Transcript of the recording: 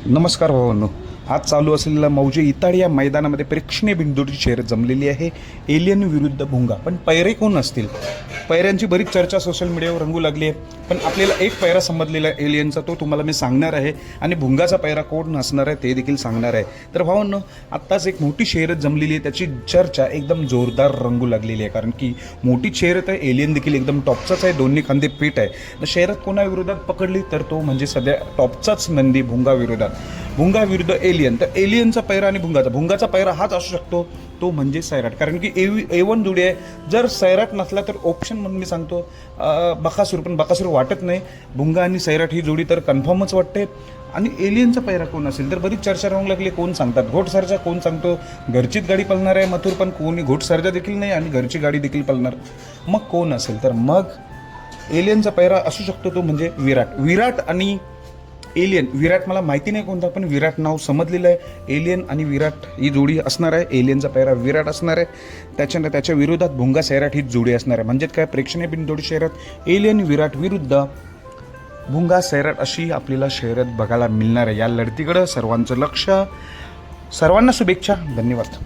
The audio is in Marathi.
नमस्कार भावांनो, आज चालू असलेल्या मौजे इताड या मैदानामध्ये प्रेक्षणीय बिंदूची शर्यत जमलेली आहे. एलियन विरुद्ध भुंगा. पण पैरे कोण असतील? पैऱ्यांची बरीच चर्चा सोशल मीडियावर रंगू लागली आहे. पण आपल्याला एक पैरा समजलेला आहे एलियनचा, तो तुम्हाला मी सांगणार आहे. आणि भुंगाचा पैरा कोण असणार आहे ते देखील सांगणार आहे. तर भावांनो, आत्ताच एक मोठी शर्यत जमलेली आहे, त्याची चर्चा एकदम जोरदार रंगू लागलेली आहे. कारण की मोठी शर्यत आहे, एलियन देखील एकदम टॉपचाच आहे, दोन्ही खांदे पीठ आहे. तर शर्यत कोणाविरोधात पकडली तर तो म्हणजे सध्या टॉपचाच नंदी भुंगा विरोधात. भुंगा विरुद्ध एलियन. तर एलियनचा पैरा आणि भुंगाचा पैरा हाच असू शकतो, तो म्हणजे सैराट. कारण की A1 जोडी आहे. जर सैराट नसला तर ऑप्शन म्हणून मी सांगतो बकासूर, पण बकासूर वाटत नाही. भुंगा आणि सैराट ही जोडी तर कन्फर्मच वाटते. आणि एलियनचा पैरा कोण असेल तर बरीच चर्चा रंगू लागली. कोण सांगतात घोटसरजा, कोण सांगतो घरचीच गाडी पळणार आहे मथुर, पण कोणी घोटसरजा देखील नाही आणि घरची गाडी देखील पळणार. मग कोण असेल तर मग एलियनचा पैरा असू शकतो, तो म्हणजे विराट आणि एलियन. विराट मला माहिती नाही कोणता, पण विराट नाव समजलेलं आहे. एलियन आणि विराट ही जोडी असणार आहे. एलियनचा पैरा विराट असणार आहे. त्याच्या विरोधात भुंगा सैराट ही जोडी असणार आहे. म्हणजे काय प्रेक्षणीय बिनजोडी शर्यत एलियन विराट विरुद्ध भुंगा सैराट अशी आपल्याला शर्यत बघायला मिळणार आहे. या लढतीकडं सर्वांचं लक्ष. सर्वांना शुभेच्छा. धन्यवाद.